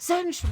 Sensu.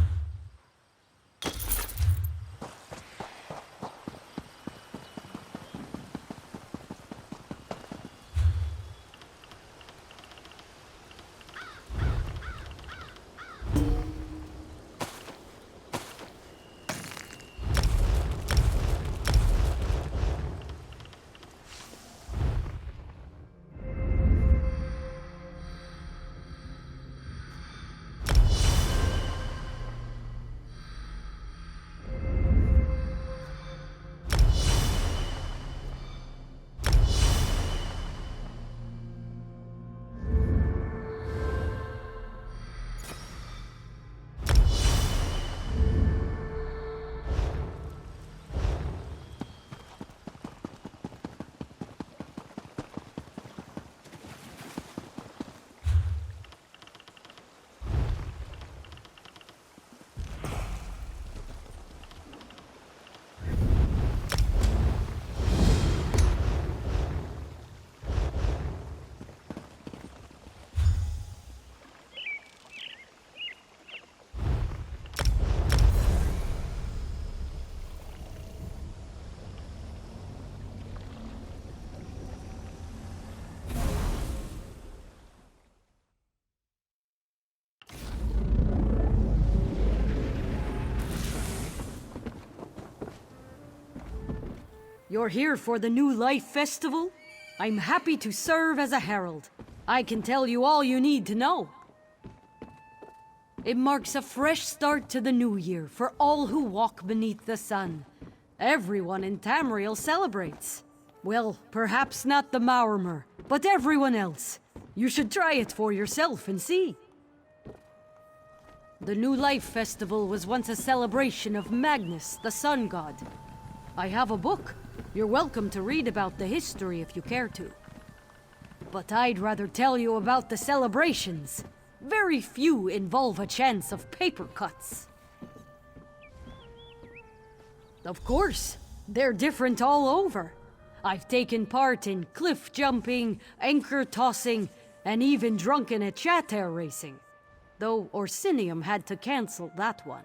You're here for the New Life Festival? I'm happy to serve as a herald. I can tell you all you need to know. It marks a fresh start to the new year for all who walk beneath the sun. Everyone in Tamriel celebrates. Well, perhaps not the Maormer, but everyone else. You should try it for yourself and see. The New Life Festival was once a celebration of Magnus, the sun god. I have a book. You're welcome to read about the history if you care to. But I'd rather tell you about the celebrations. Very few involve a chance of paper cuts. Of course, they're different all over. I've taken part in cliff jumping, anchor tossing, and even drunken at chatter racing. Though Orsinium had to cancel that one.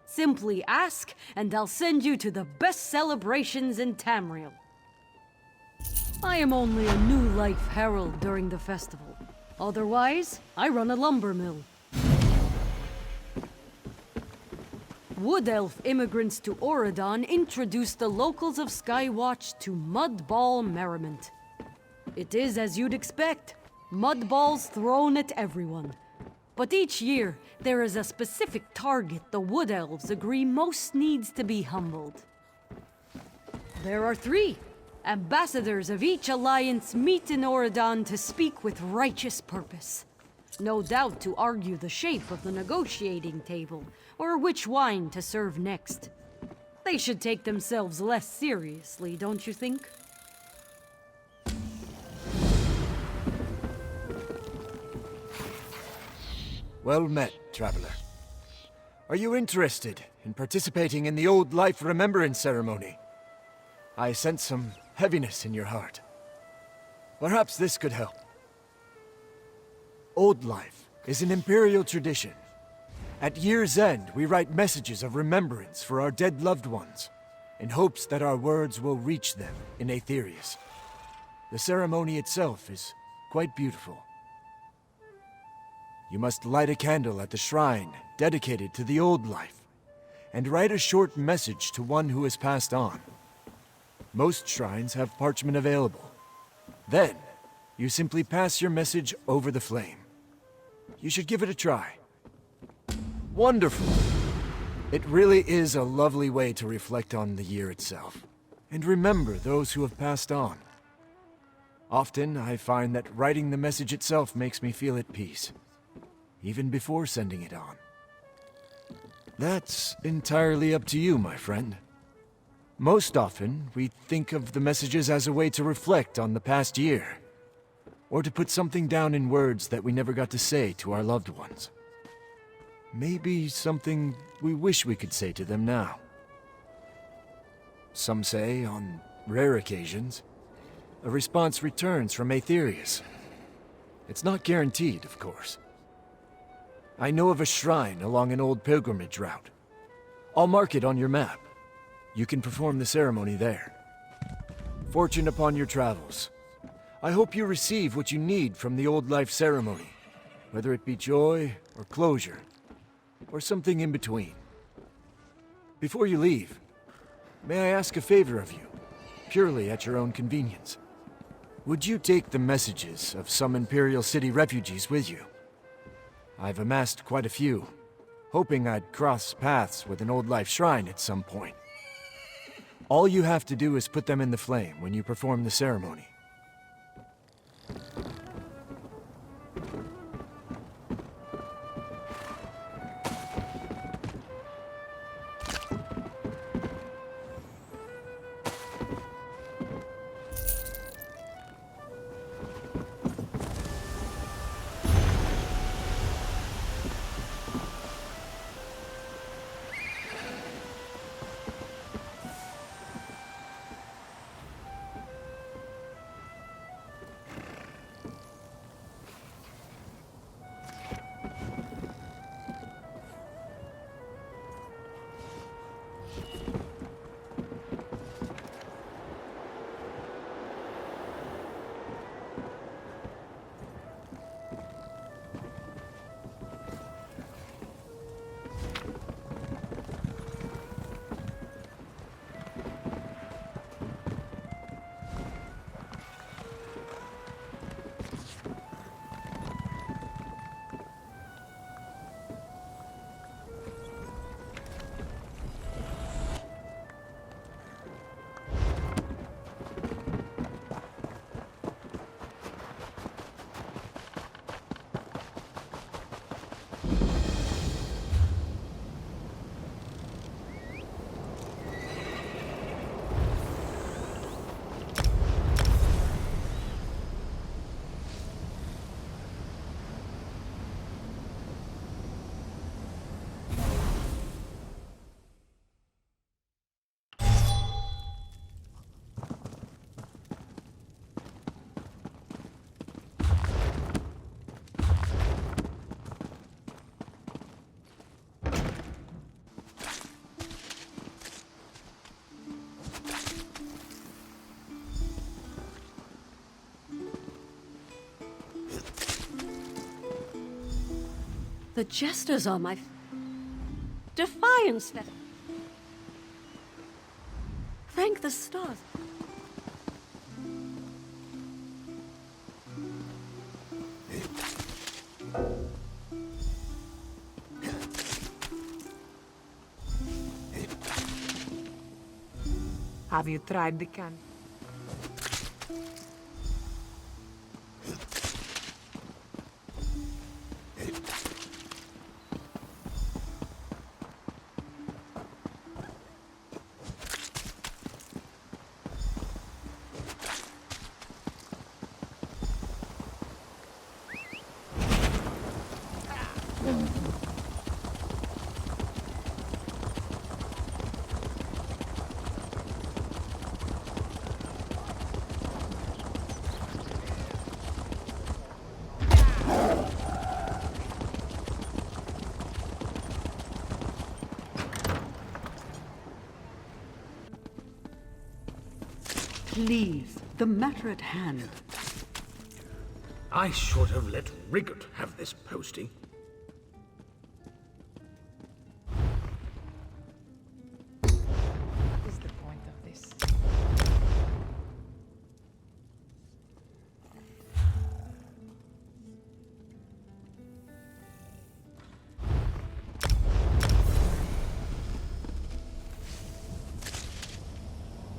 Simply ask, and I'll send you to the best celebrations in Tamriel. I am only a New Life herald during the festival. Otherwise, I run a lumber mill. Wood Elf immigrants to Auradon introduced the locals of Skywatch to mud ball merriment. It is as you'd expect, mud balls thrown at everyone. But each year, there is a specific target the Wood Elves agree most needs to be humbled. There are 3. Ambassadors of each alliance meet in Auradon to speak with righteous purpose. No doubt to argue the shape of the negotiating table, or which wine to serve next. They should take themselves less seriously, don't you think? Well met, traveler. Are you interested in participating in the Old Life Remembrance Ceremony? I sense some heaviness in your heart. Perhaps this could help. Old Life is an imperial tradition. At year's end, we write messages of remembrance for our dead loved ones, in hopes that our words will reach them in Aetherius. The ceremony itself is quite beautiful. You must light a candle at the shrine dedicated to the Old Life, and write a short message to one who has passed on. Most shrines have parchment available. Then, you simply pass your message over the flame. You should give it a try. Wonderful! It really is a lovely way to reflect on the year itself, and remember those who have passed on. Often, I find that writing the message itself makes me feel at peace, even before sending it on. That's entirely up to you, my friend. Most often, we think of the messages as a way to reflect on the past year, or to put something down in words that we never got to say to our loved ones. Maybe something we wish we could say to them now. Some say, on rare occasions, a response returns from Aetherius. It's not guaranteed, of course. I know of a shrine along an old pilgrimage route. I'll mark it on your map. You can perform the ceremony there. Fortune upon your travels. I hope you receive what you need from the old life ceremony, whether it be joy or closure, or something in between. Before you leave, may I ask a favor of you, purely at your own convenience? Would you take the messages of some Imperial City refugees with you? I've amassed quite a few, hoping I'd cross paths with an old life shrine at some point. All you have to do is put them in the flame when you perform the ceremony. The jesters are my defiance feather. Thank the stars. Have you tried the can? Please, the matter at hand. I should have let Riggott have this posting. What is the point of this?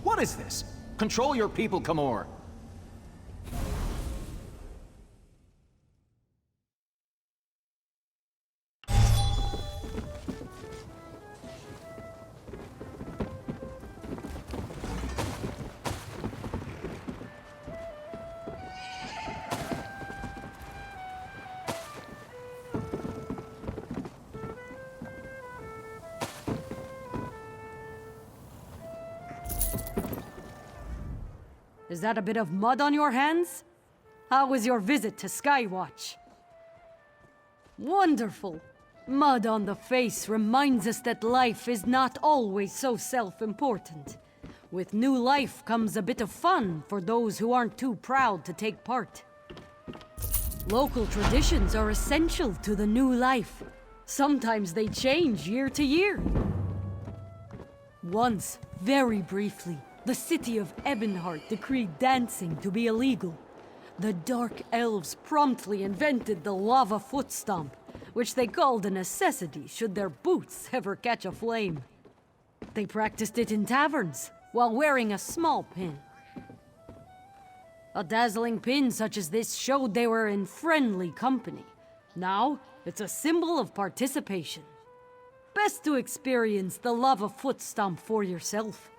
What is this? Control your people, Kamor. Is that a bit of mud on your hands? How was your visit to Skywatch? Wonderful. Mud on the face reminds us that life is not always so self-important. With new life comes a bit of fun for those who aren't too proud to take part. Local traditions are essential to the new life. Sometimes they change year to year. Once, very briefly, the city of Ebonheart decreed dancing to be illegal. The Dark Elves promptly invented the lava foot stomp, which they called a necessity should their boots ever catch a flame. They practiced it in taverns, while wearing a small pin. A dazzling pin such as this showed they were in friendly company. Now, it's a symbol of participation. Best to experience the lava foot stomp for yourself.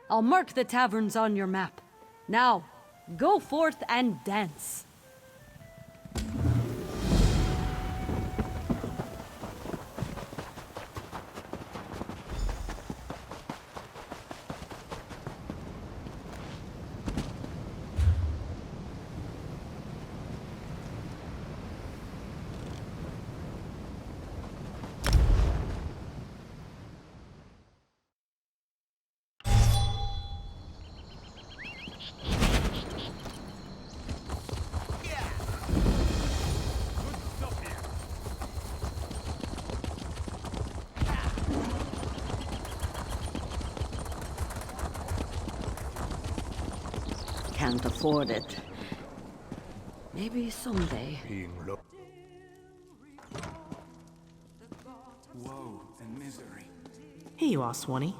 I'll mark the taverns on your map. Now, go forth and dance. Can't afford it. Maybe someday. Woe and misery. Here you are, Swanee.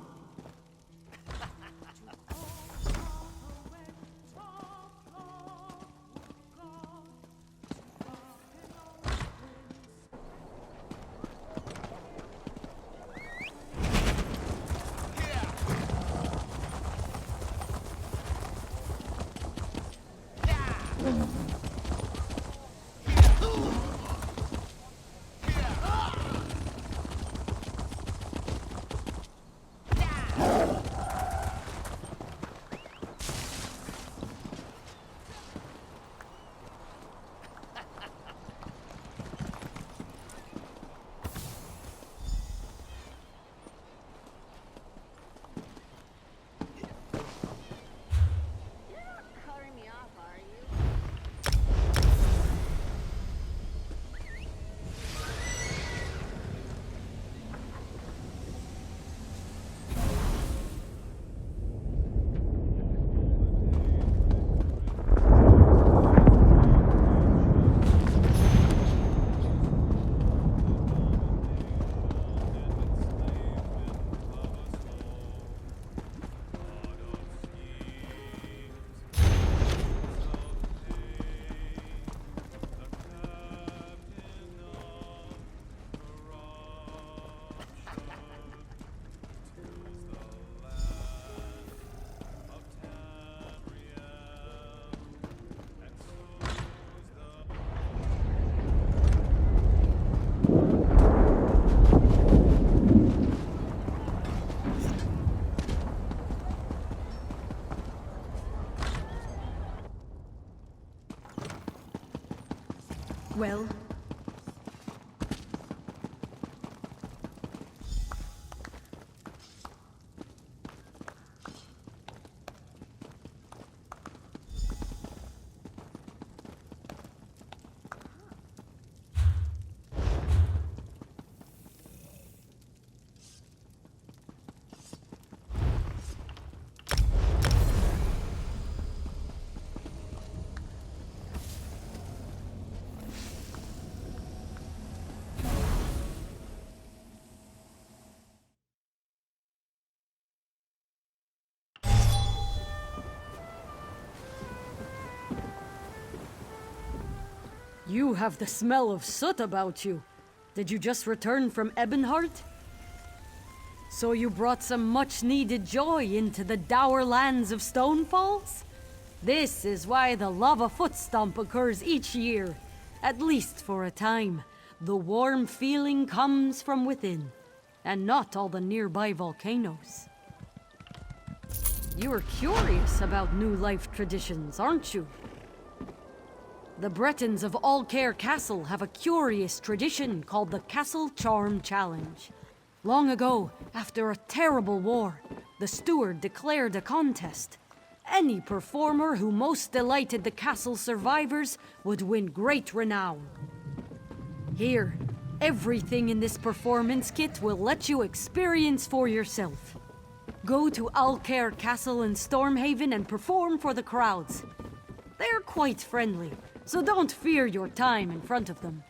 Well, You have the smell of soot about you. Did you just return from Ebonheart? So you brought some much-needed joy into the dour lands of Stonefalls? This is why the lava foot stomp occurs each year, at least for a time. The warm feeling comes from within, and not all the nearby volcanoes. You are curious about new life traditions, aren't you? The Bretons of Allcare Castle have a curious tradition called the Castle Charm Challenge. Long ago, after a terrible war, the steward declared a contest. Any performer who most delighted the castle survivors would win great renown. Here, everything in this performance kit will let you experience for yourself. Go to Allcare Castle in Stormhaven and perform for the crowds. They're quite friendly, so don't fear your time in front of them.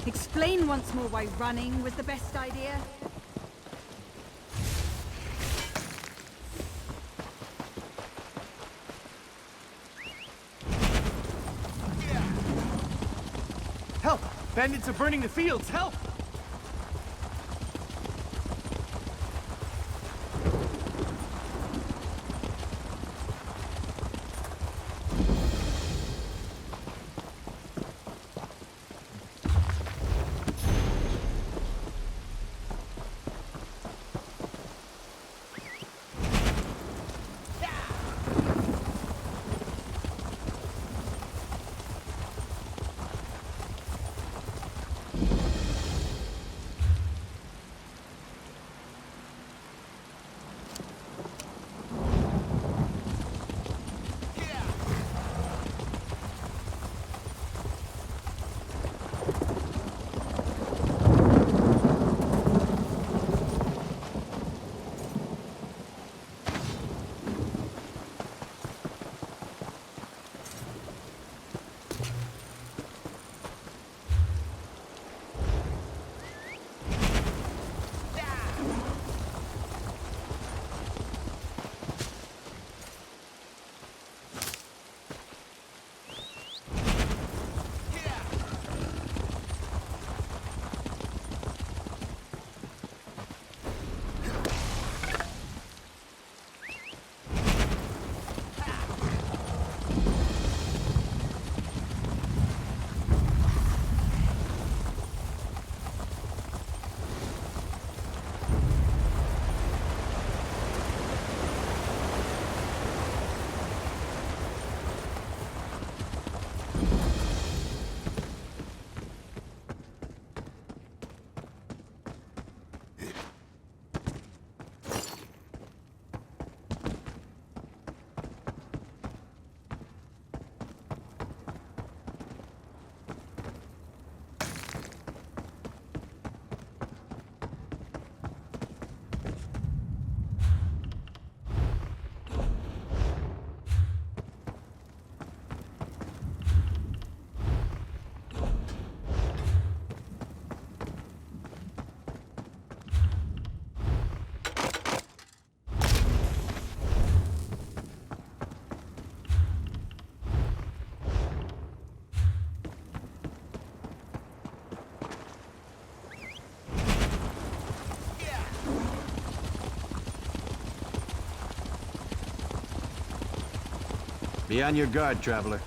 Explain once more why running was the best idea. Help! Bandits are burning the fields! Help! Be on your guard, traveler.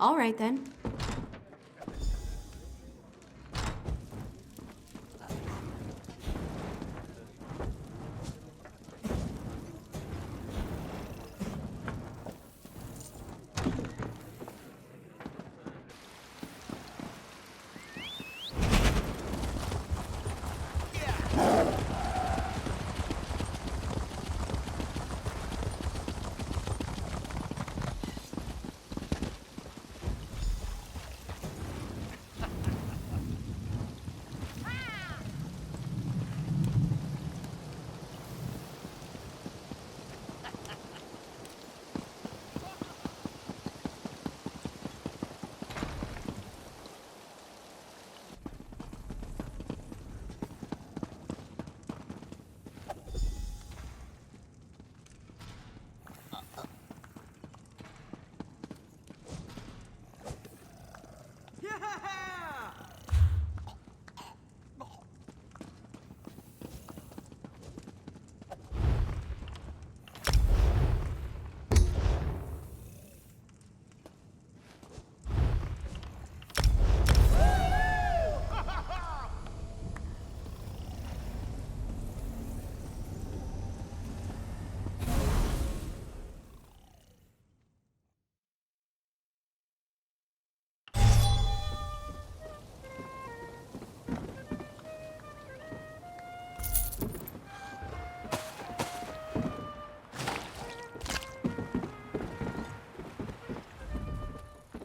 All right then.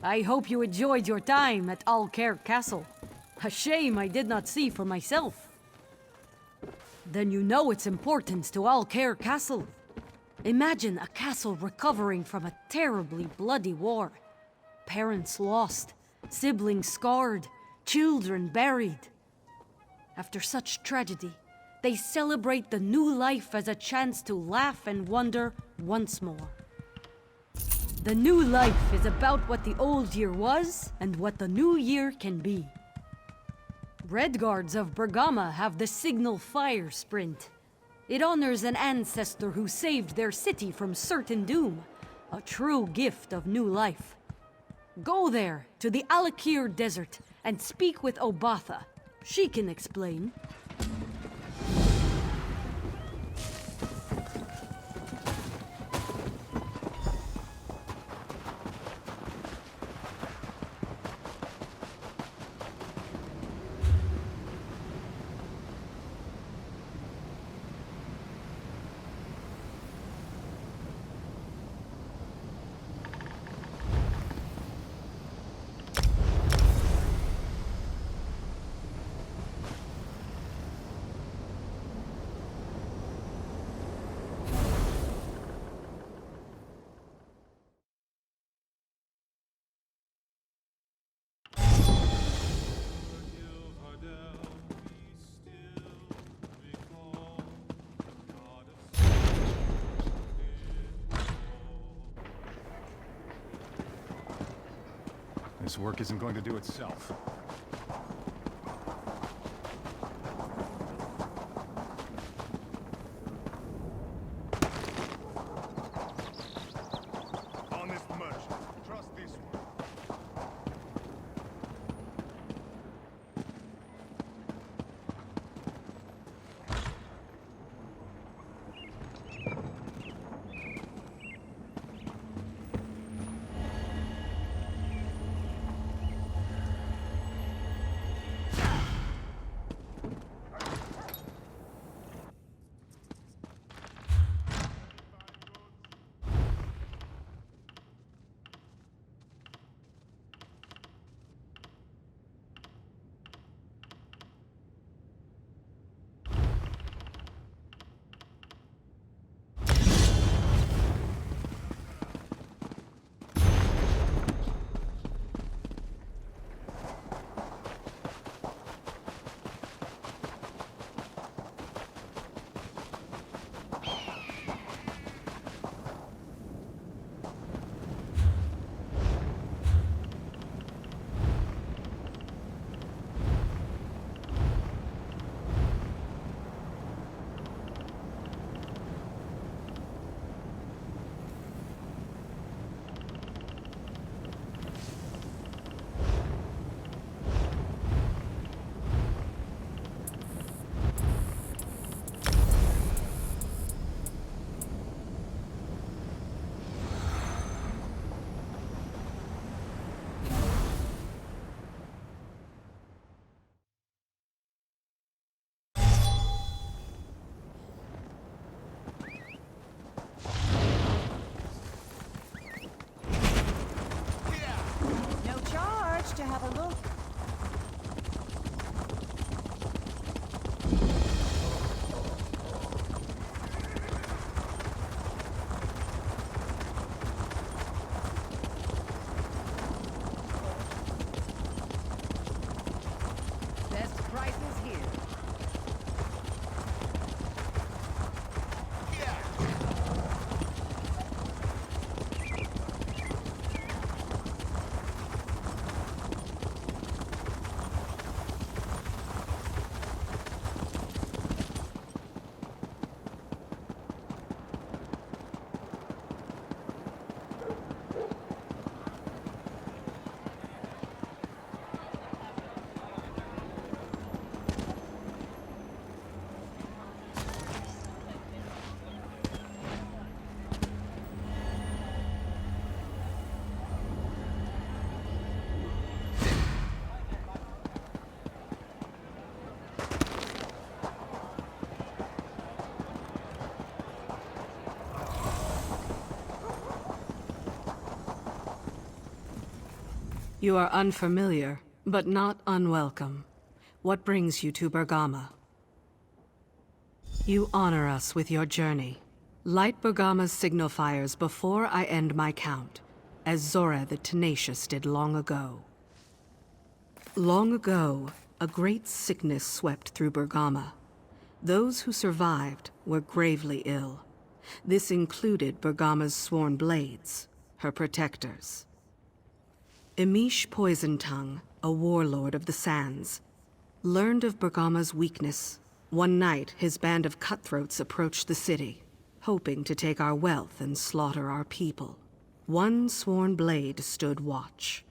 I hope you enjoyed your time at Alcaire Castle. A shame I did not see for myself. Then you know its importance to Alcaire Castle. Imagine a castle recovering from a terribly bloody war. Parents lost, siblings scarred, children buried. After such tragedy, they celebrate the new life as a chance to laugh and wonder once more. The new life is about what the old year was and what the new year can be. Red Guards of Bergama have the signal fire sprint. It honors an ancestor who saved their city from certain doom, a true gift of new life. Go there, to the Alakir Desert, and speak with Obatha. She can explain. This work isn't going to do itself. Honest merchant. Trust this one. to have a look. Best prices here. You are unfamiliar, but not unwelcome. What brings you to Bergama? You honor us with your journey. Light Bergama's signal fires before I end my count, as Zora the Tenacious did long ago. Long ago, a great sickness swept through Bergama. Those who survived were gravely ill. This included Bergama's sworn blades, her protectors. Emish Poisontongue, a warlord of the Sands, learned of Bergama's weakness. One night, his band of cutthroats approached the city, hoping to take our wealth and slaughter our people. One sworn blade stood watch.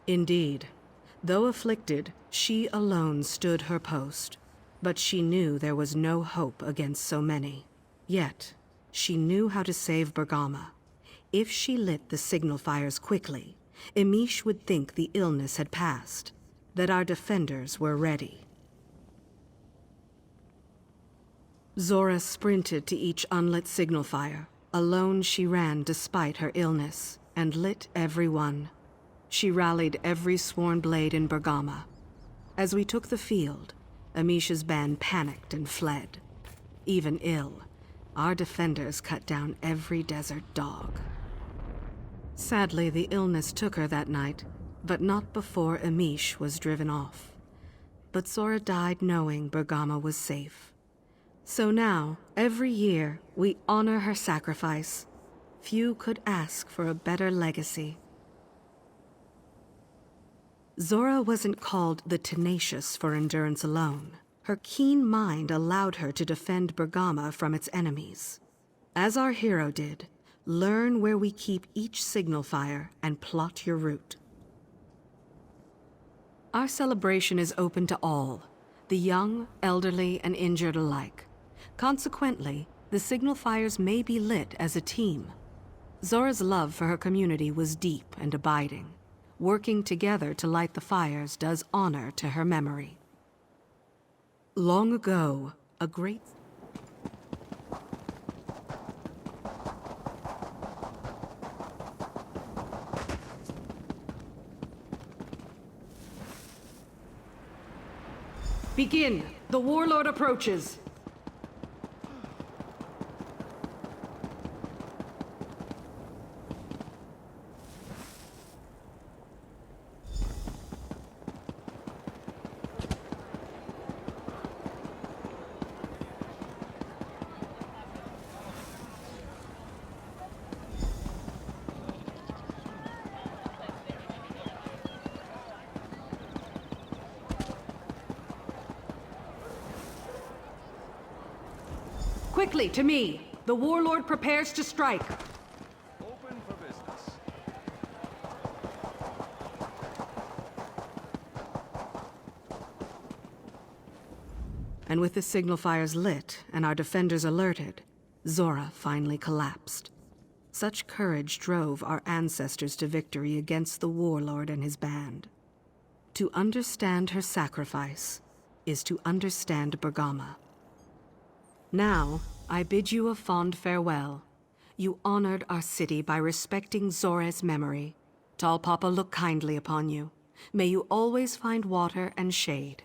Indeed, though afflicted, she alone stood her post. But she knew there was no hope against so many. Yet, she knew how to save Bergama. If she lit the signal fires quickly, Emish would think the illness had passed, that our defenders were ready. Zora sprinted to each unlit signal fire. Alone she ran despite her illness, and lit every one. She rallied every sworn blade in Bergama. As we took the field, Emish's band panicked and fled. Even ill, our defenders cut down every desert dog. Sadly, the illness took her that night, but not before Emish was driven off. But Zora died knowing Bergama was safe. So now, every year, we honor her sacrifice. Few could ask for a better legacy. Zora wasn't called the Tenacious for endurance alone. Her keen mind allowed her to defend Bergama from its enemies. As our hero did, learn where we keep each signal fire and plot your route. Our celebration is open to all, the young, elderly, and injured alike. Consequently, the signal fires may be lit as a team. Zora's love for her community was deep and abiding. Working together to light the fires does honor to her memory. Long ago, a great... Begin! The warlord approaches! Quickly, to me! The warlord prepares to strike! Open for business. And with the signal fires lit and our defenders alerted, Zora finally collapsed. Such courage drove our ancestors to victory against the warlord and his band. To understand her sacrifice is to understand Bergama. Now, I bid you a fond farewell. You honored our city by respecting Zora's memory. Tall Papa look kindly upon you. May you always find water and shade.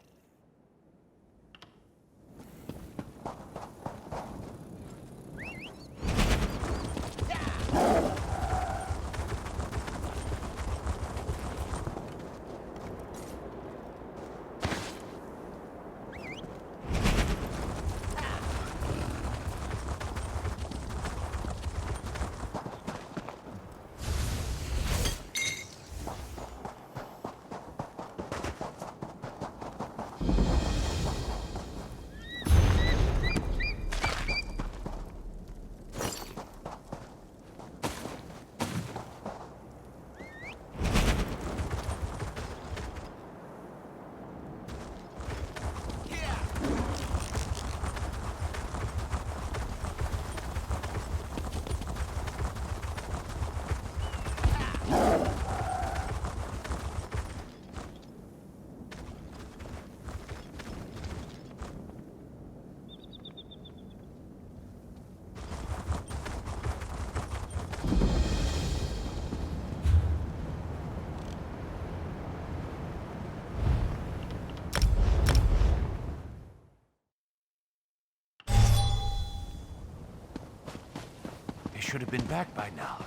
They should have been back by now.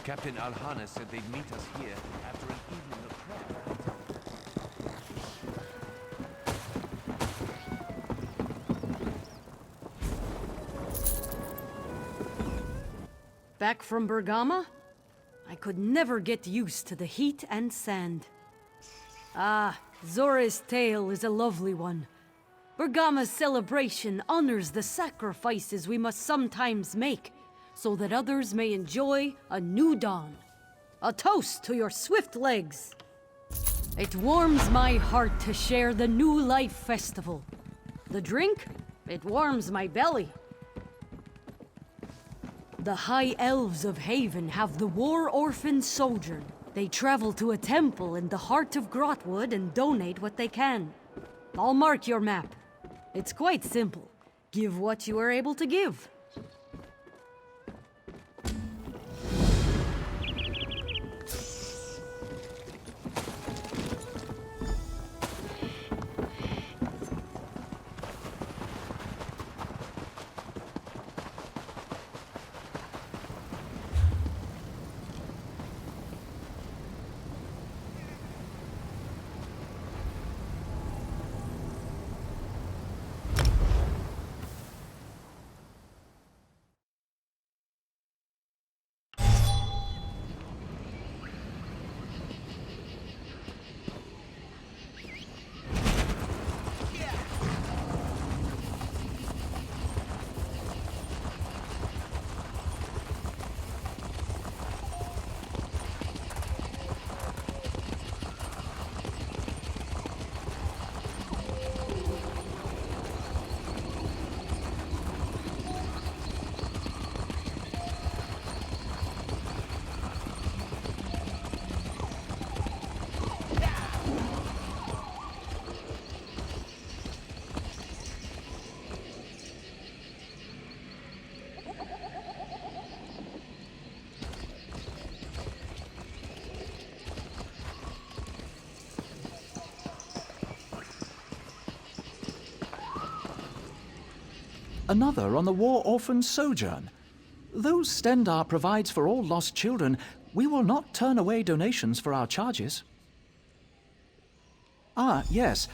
Captain Alhana said they'd meet us here after an evening of prayer. Back from Bergama? I could never get used to the heat and sand. Ah, Zora's tale is a lovely one. Bergama's celebration honors the sacrifices we must sometimes make, so that others may enjoy a new dawn. A toast to your swift legs. It warms my heart to share the New Life Festival. The drink? It warms my belly. The High Elves of Haven have the War Orphan Sojourn. They travel to a temple in the heart of Grotwood and donate what they can. I'll mark your map. It's quite simple. Give what you are able to give. Another on the War Orphan Sojourn. Though Stendar provides for all lost children, we will not turn away donations for our charges. Ah, yes.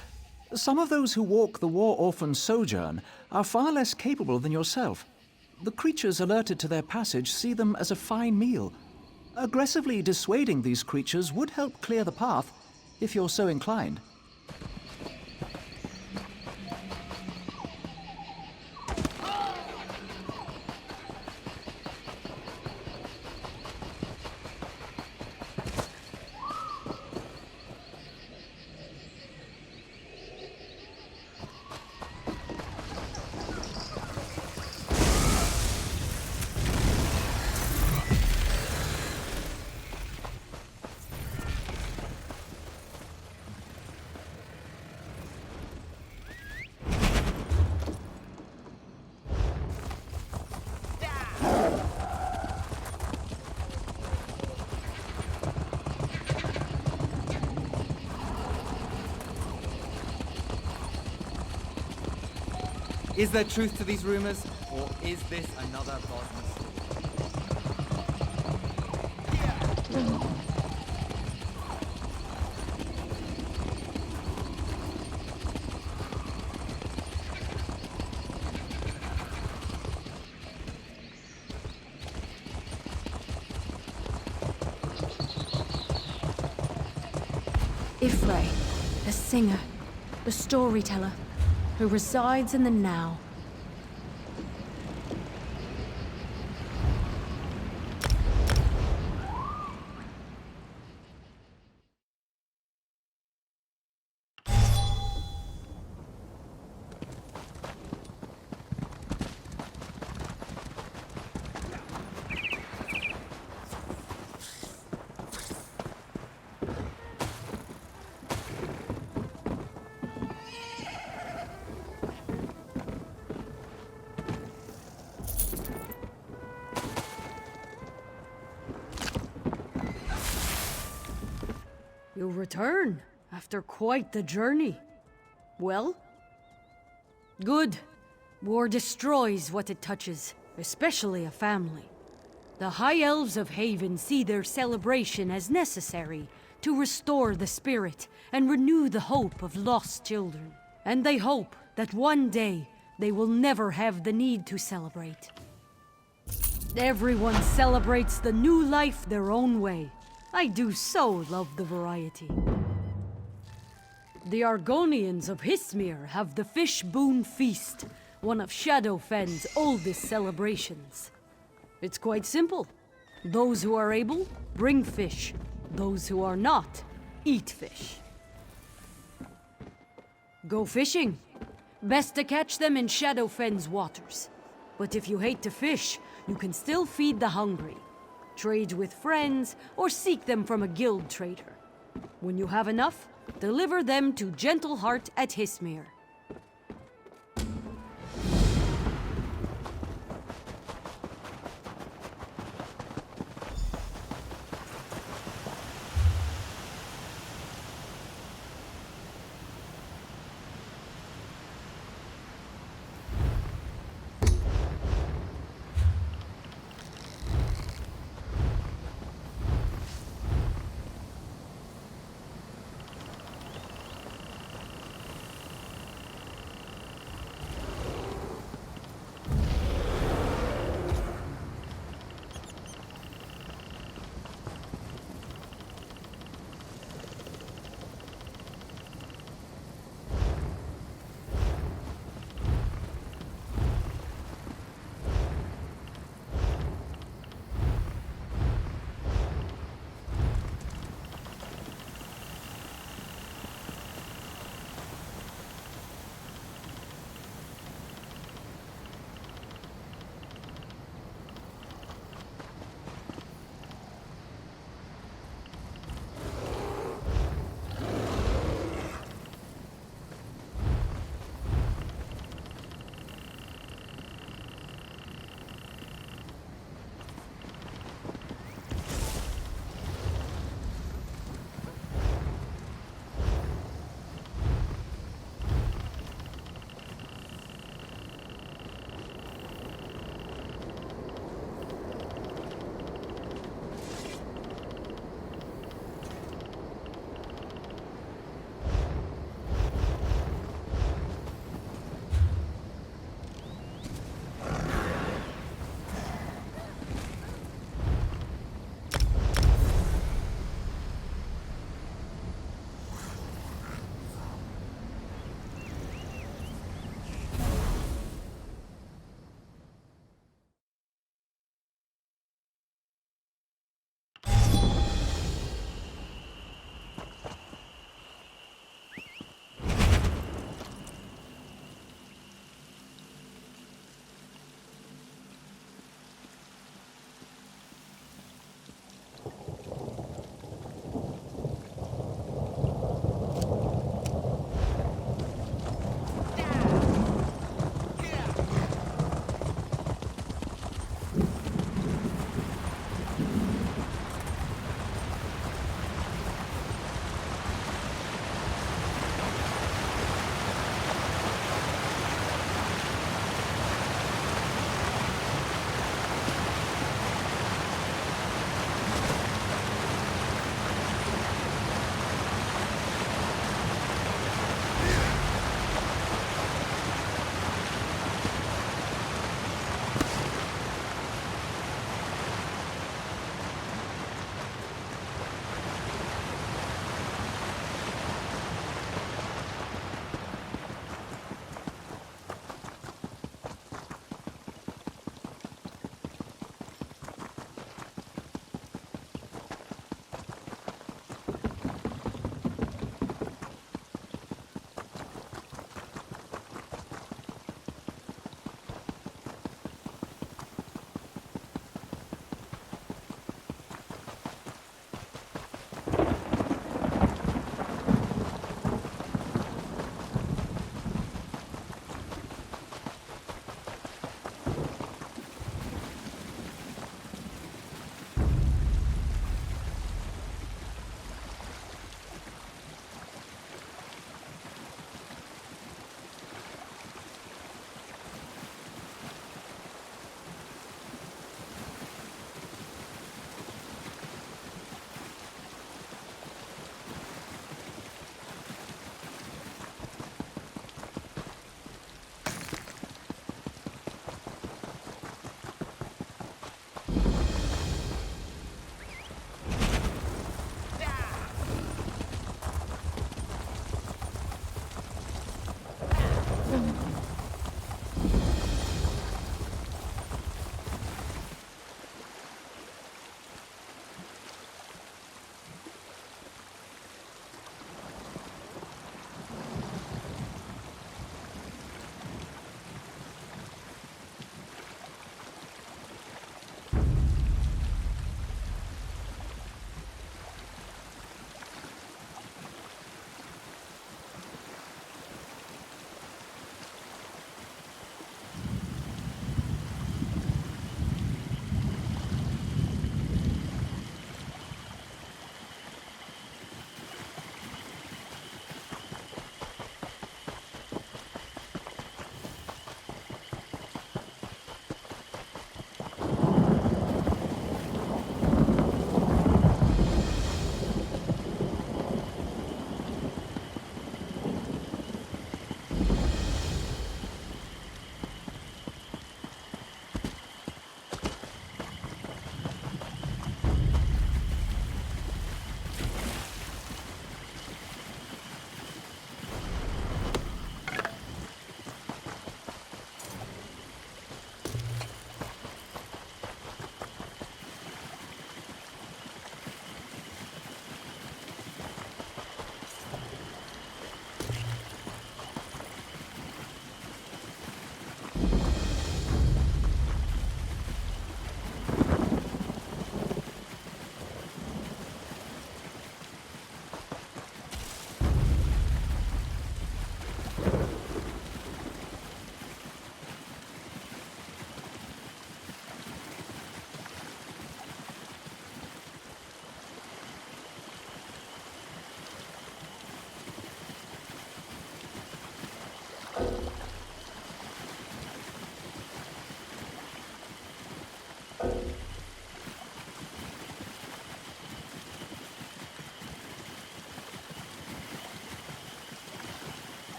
Some of those who walk the War Orphan Sojourn are far less capable than yourself. The creatures alerted to their passage see them as a fine meal. Aggressively dissuading these creatures would help clear the path, if you're so inclined. Is there truth to these rumors, or is this another Bosman story? Ifrei, the singer, the storyteller, who resides in the now. You return after quite the journey. Well? Good. War destroys what it touches, especially a family. The High Elves of Haven see their celebration as necessary to restore the spirit and renew the hope of lost children. And they hope that one day they will never have the need to celebrate. Everyone celebrates the new life their own way. I do so love the variety. The Argonians of Hismir have the Fish Boon Feast, one of Shadowfen's oldest celebrations. It's quite simple. Those who are able, bring fish. Those who are not, eat fish. Go fishing. Best to catch them in Shadowfen's waters. But if you hate to fish, you can still feed the hungry. Trade with friends, or seek them from a guild trader. When you have enough, deliver them to Gentleheart at Hismir.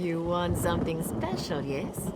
You want something special, yes?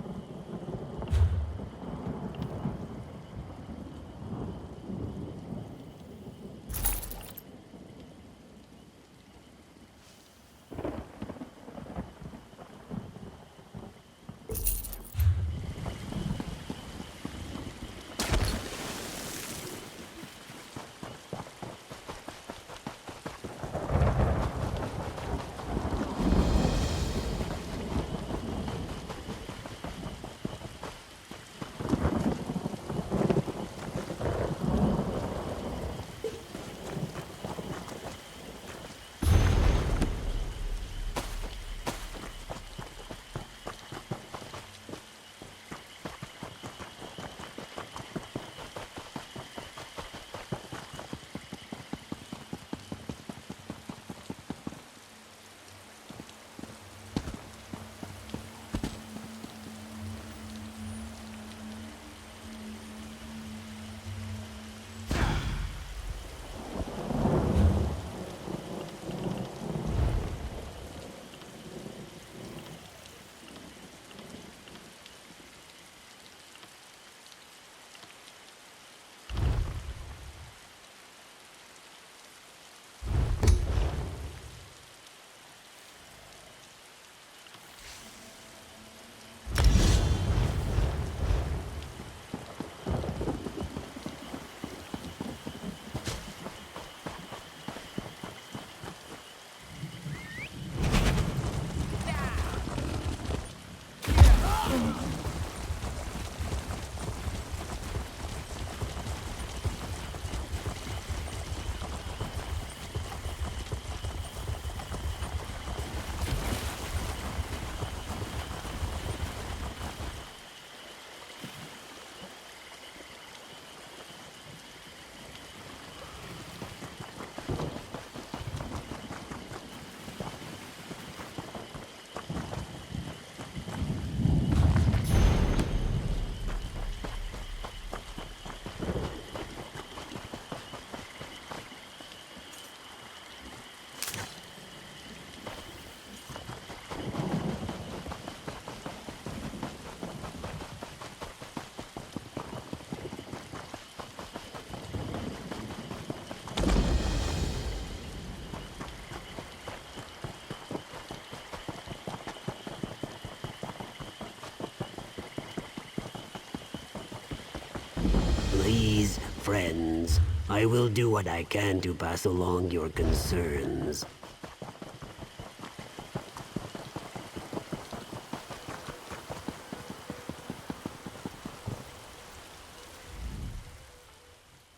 Please, friends, I will do what I can to pass along your concerns.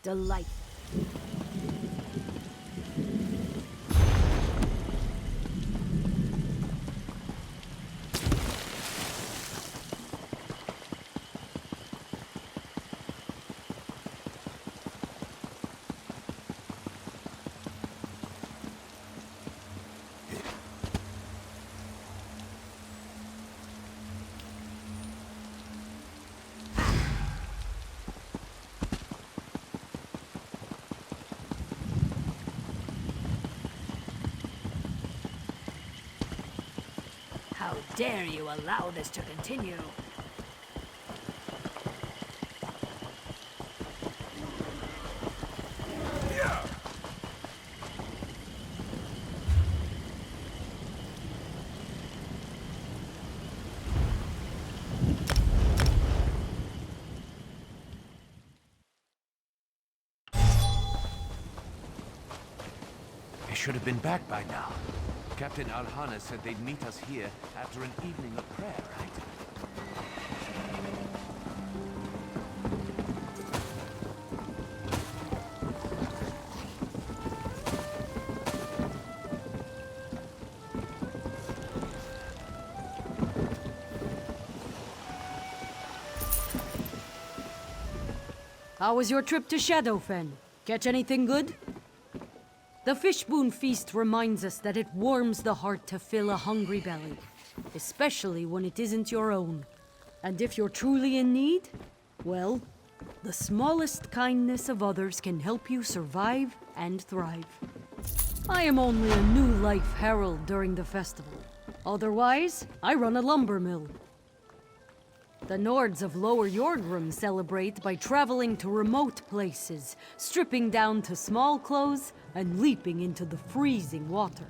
Delightful. How dare you allow this to continue? They should have been back by now. Captain Alhana said they'd meet us here after an evening of prayer, right? How was your trip to Shadowfen? Catch anything good? The Fishboon Feast reminds us that it warms the heart to fill a hungry belly, especially when it isn't your own. And if you're truly in need, well, the smallest kindness of others can help you survive and thrive. I am only a new life herald during the festival, Otherwise, I run a lumber mill. The Nords of Lower Yordrum celebrate by traveling to remote places, stripping down to small clothes, and leaping into the freezing water.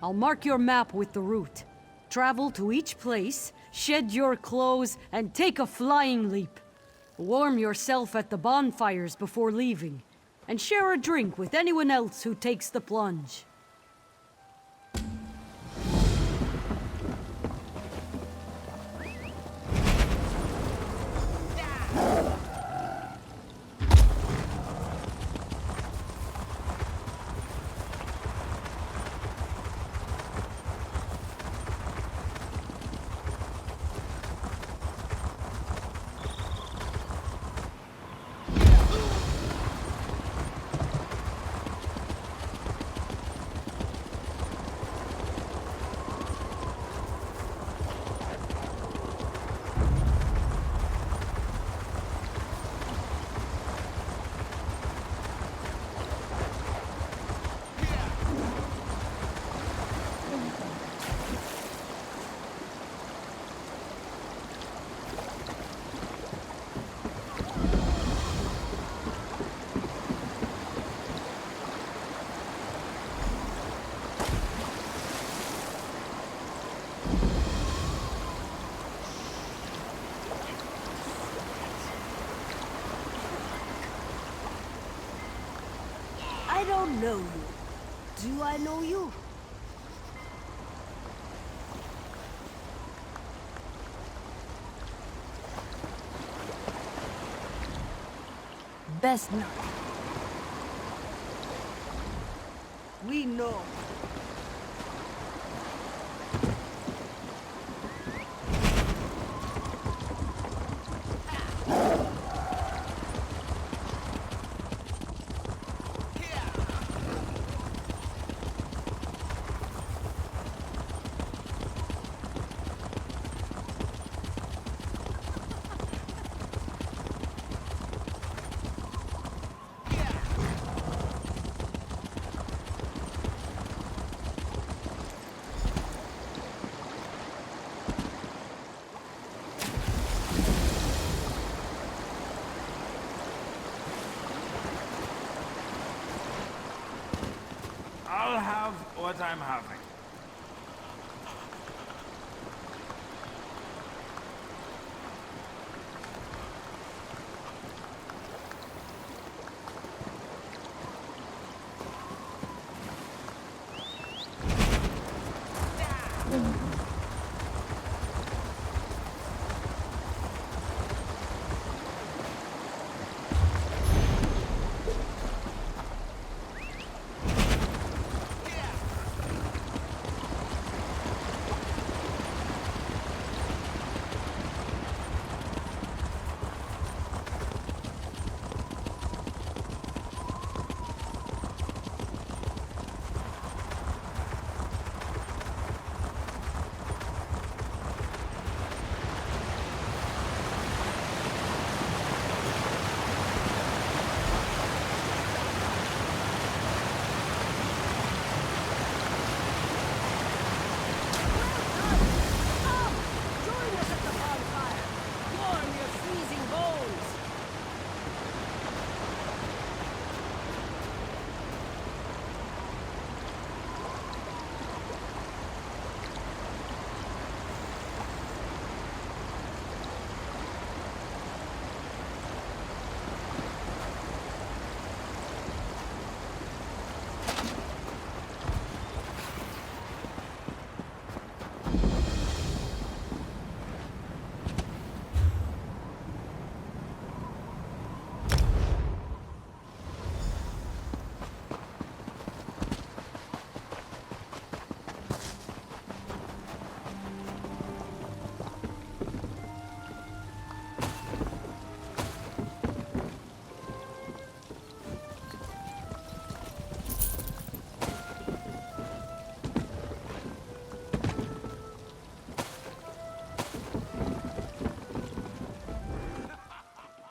I'll mark your map with the route. Travel to each place, shed your clothes, and take a flying leap. Warm yourself at the bonfires before leaving, and share a drink with anyone else who takes the plunge. I don't know you. Do I know you? Best not. We know. I'll have what I'm having.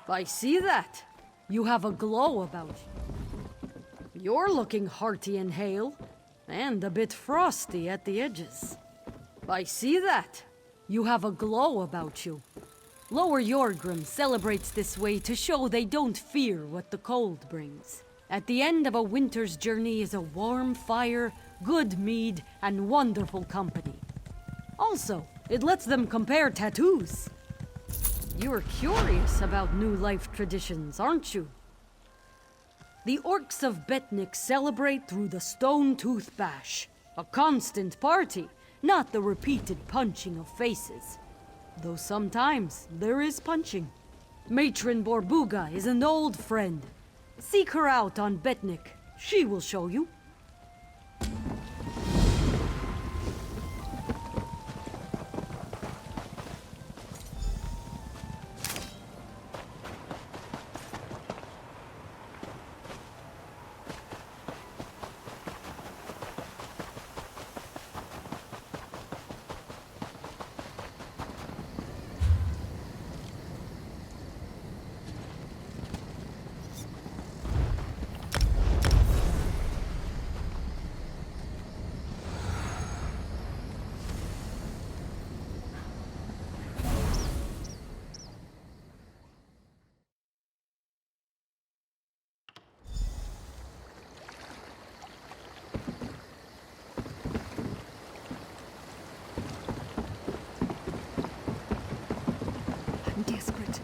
I see that. You have a glow about you. You're looking hearty and hale, And a bit frosty at the edges. I see that. You have a glow about you. Lower Yorgrim celebrates this way to show they don't fear what the cold brings. At the end of a winter's journey is a warm fire, good mead, and wonderful company. Also, it lets them compare tattoos. You're curious about New Life traditions, aren't you? The orcs of Betnik celebrate through the Stone Tooth Bash. A constant party, not the repeated punching of faces. Though sometimes there is punching. Matron Borbuga is an old friend. Seek her out on Betnik. She will show you. I'm desperate.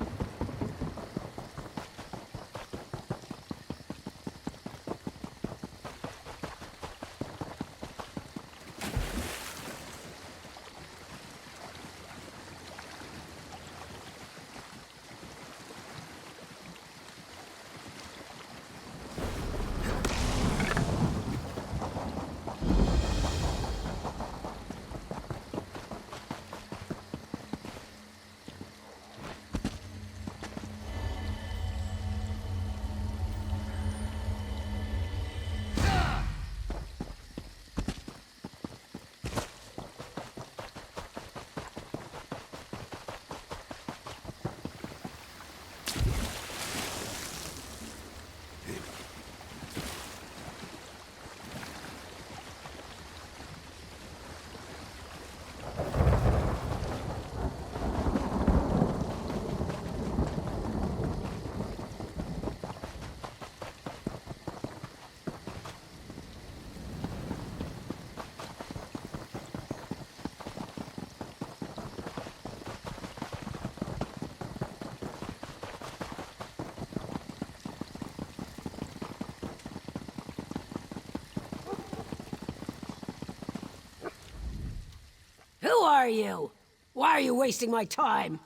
Who are you? Why are you wasting my time?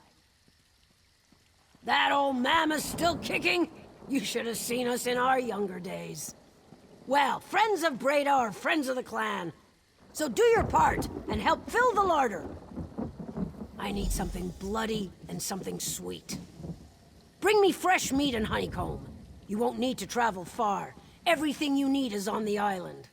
That old mammoth's still kicking? You should have seen us in our younger days. Well, friends of Breda are friends of the clan. So do your part and help fill the larder. I need something bloody and something sweet. Bring me fresh meat and honeycomb. You won't need to travel far. Everything you need is on the island.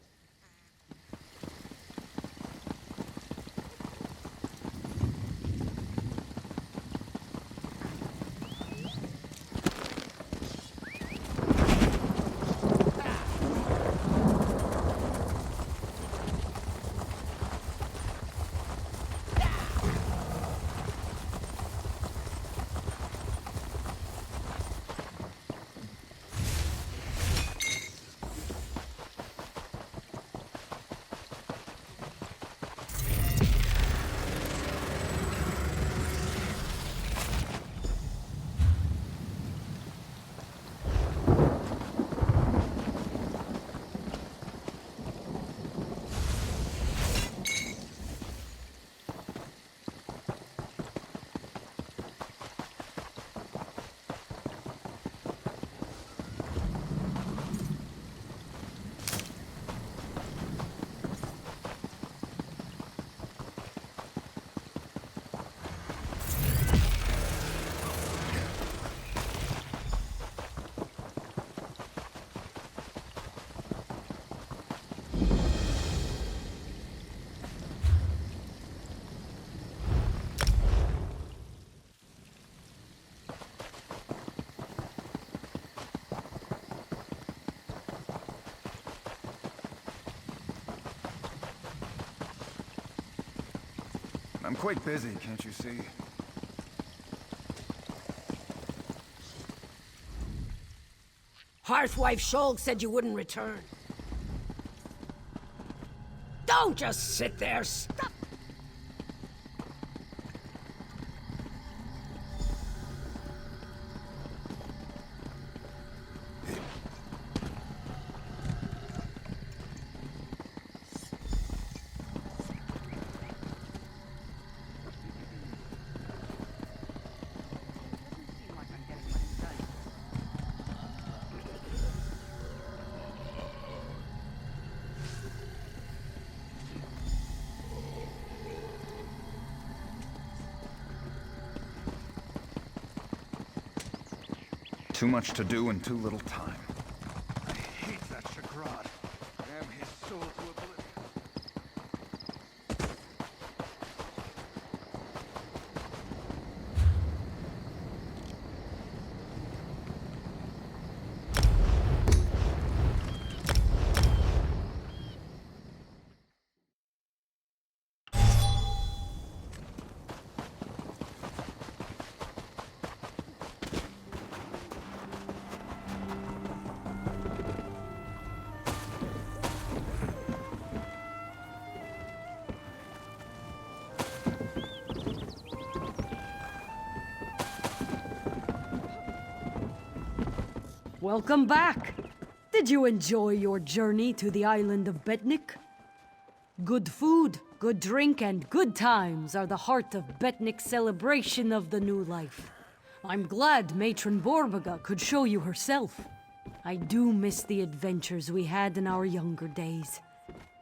I'm quite busy, can't you see? Hearthwife Sholg said you wouldn't return. Don't just sit there, stop! Too much to do and too little time. I hate that Shagrad. Damn his soul to oblivion. Welcome back! Did you enjoy your journey to the island of Betnik? Good food, good drink, and good times are the heart of Betnik's celebration of the new life. I'm glad Matron Borbaga could show you herself. I do miss the adventures we had in our younger days.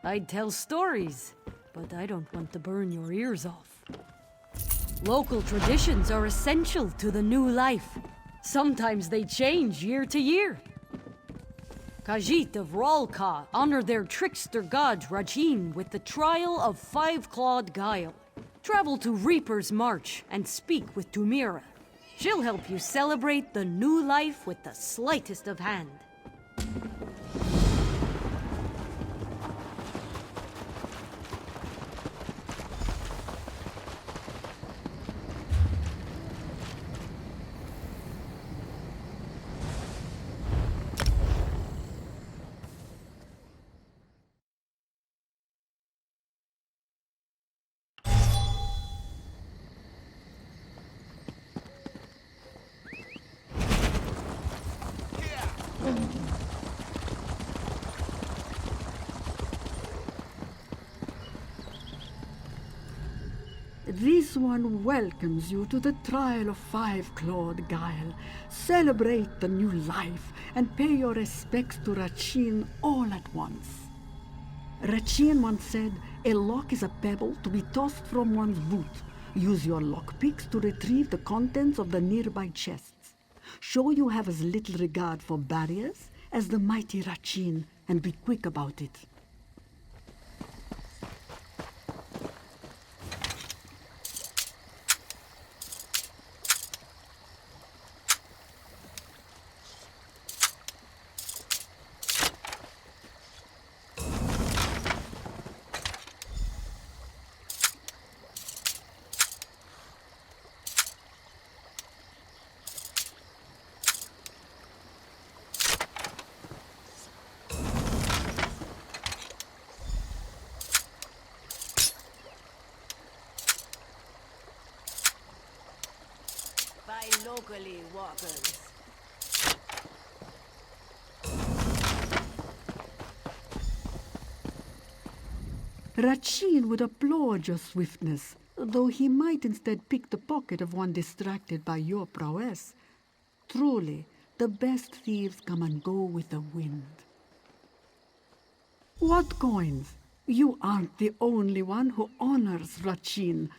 I'd tell stories, but I don't want to burn your ears off. Local traditions are essential to the new life. Sometimes they change year to year. Khajiit of Ralka honor their trickster god Rajin with the trial of five-clawed guile. Travel to Reaper's March and speak with Tumira. She'll help you celebrate the new life with the slightest of hand. This one welcomes you to the trial of five-clawed guile. Celebrate the new life and pay your respects to Rachin all at once. Rachin once said, a lock is a pebble to be tossed from one's boot. Use your lockpicks to retrieve the contents of the nearby chests. Show you have as little regard for barriers as the mighty Rachin, and be quick about it. By locally walkers. Rachin would applaud your swiftness, though he might instead pick the pocket of one distracted by your prowess. Truly, the best thieves come and go with the wind. What coins? You aren't the only one who honors Rachin.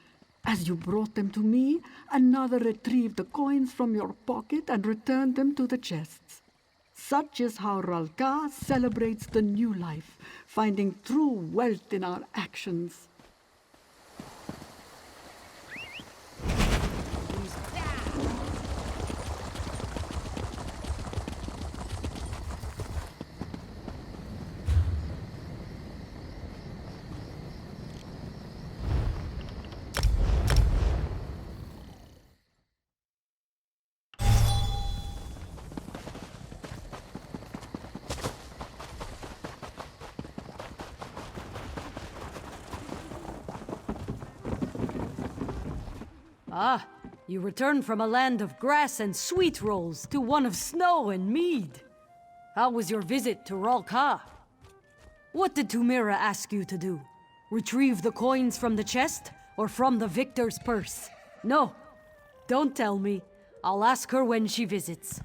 As you brought them to me, another retrieved the coins from your pocket and returned them to the chests. Such is how Ralka celebrates the new life, finding true wealth in our actions. Ah, you return from a land of grass and sweet rolls to one of snow and mead. How was your visit to Ralka? What did Tumira ask you to do? Retrieve the coins from the chest or from the victor's purse? No, don't tell me. I'll ask her when she visits.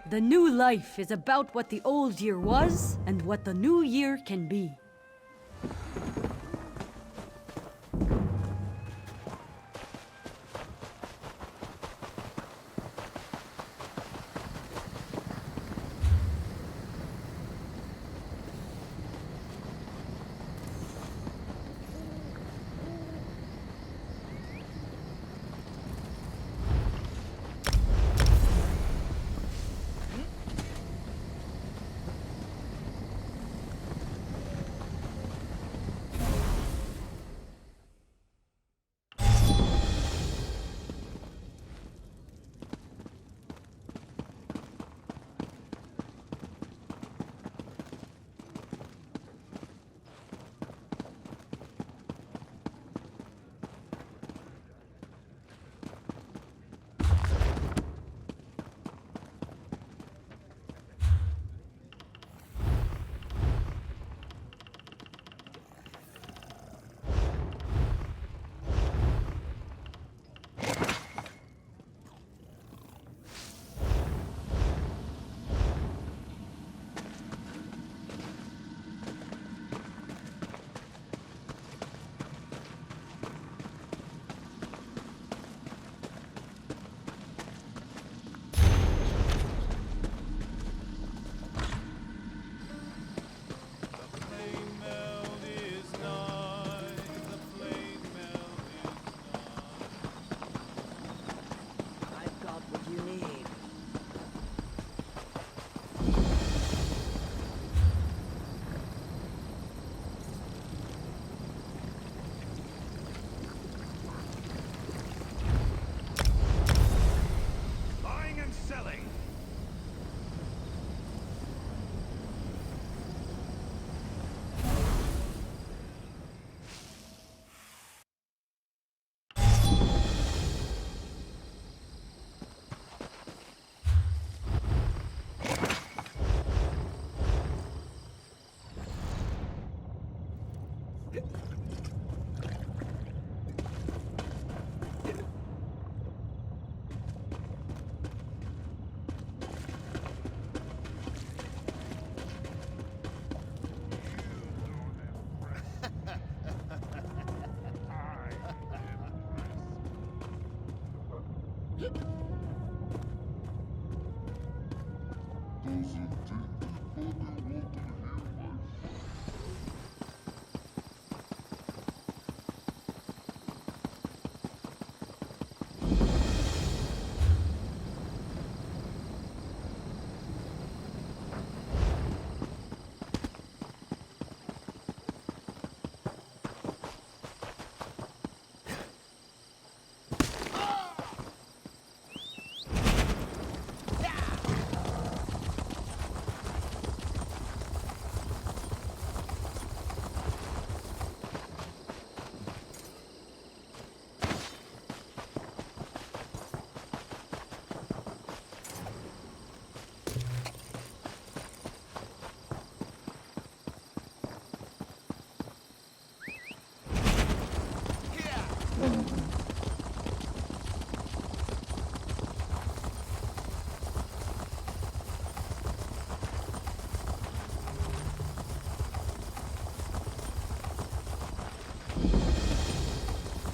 The new life is about what the old year was and what the new year can be.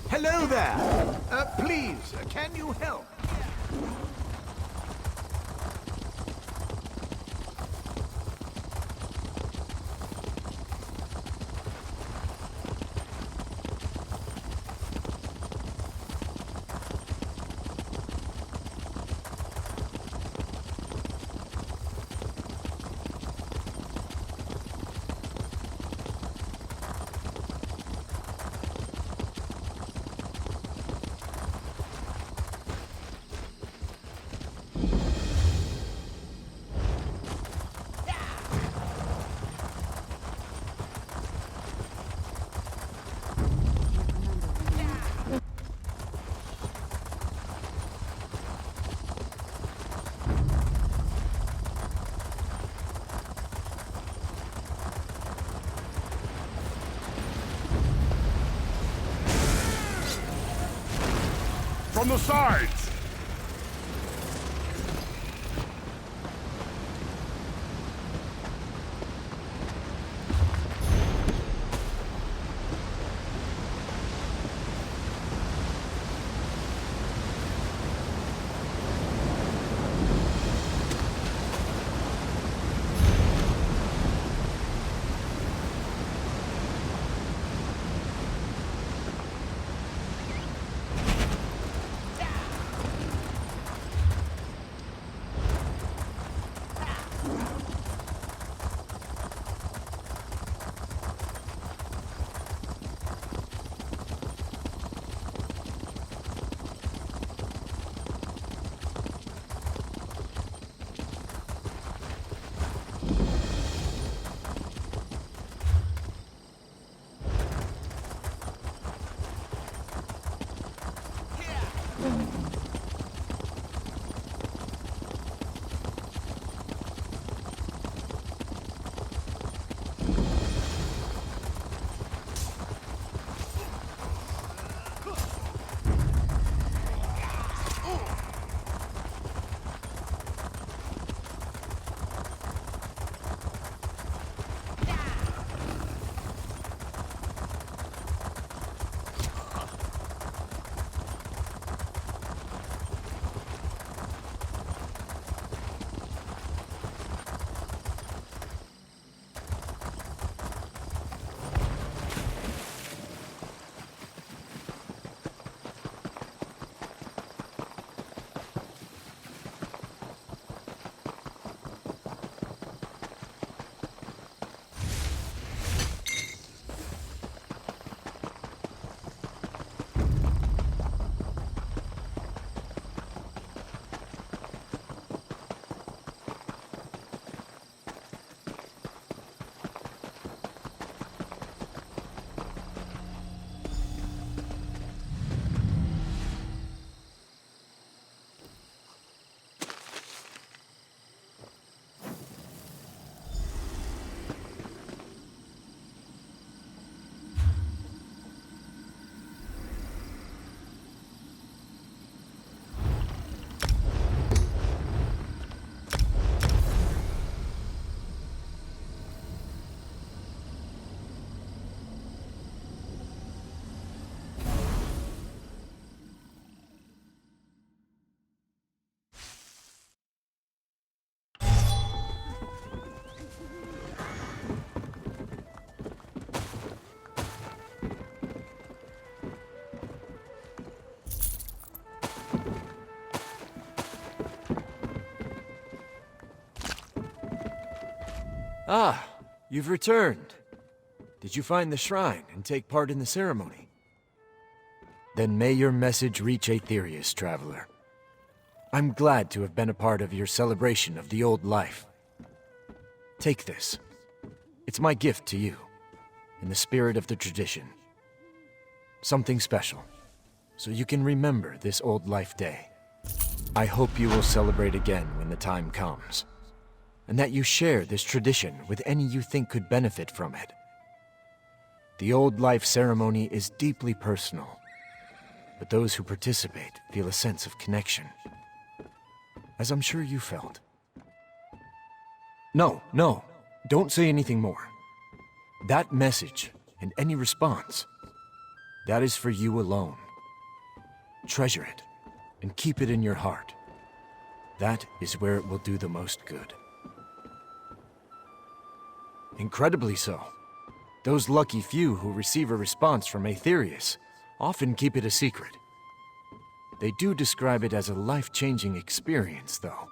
Hello there! Please, can you help? on the sides! Ah, you've returned. Did you find the shrine and take part in the ceremony? Then may your message reach Aetherius, traveler. I'm glad to have been a part of your celebration of the old life. Take this. It's my gift to you, in the spirit of the tradition. Something special, so you can remember this old life day. I hope you will celebrate again when the time comes, and that you share this tradition with any you think could benefit from it. The old life ceremony is deeply personal, but those who participate feel a sense of connection, as I'm sure you felt. No, don't say anything more. That message, and any response, that is for you alone. Treasure it, and keep it in your heart. That is where it will do the most good. Incredibly so. Those lucky few who receive a response from Aetherius often keep it a secret. They do describe it as a life-changing experience, though.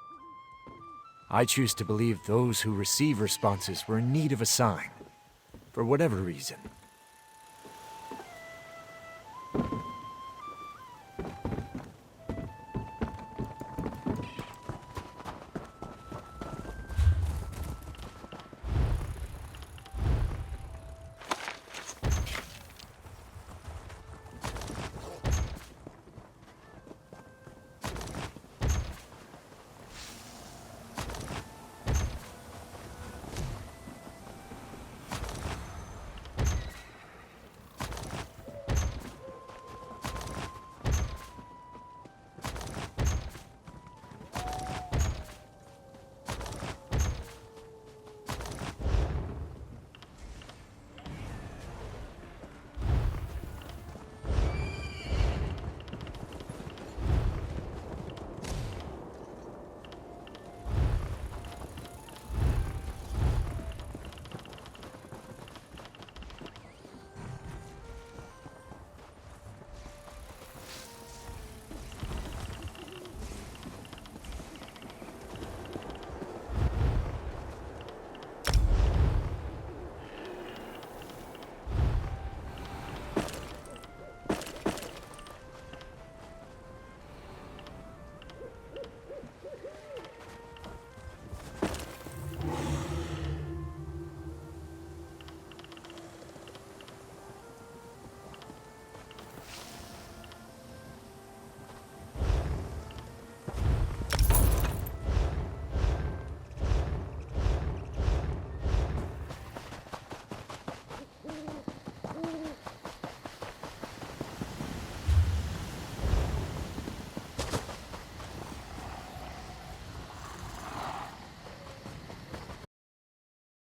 I choose to believe those who receive responses were in need of a sign, for whatever reason.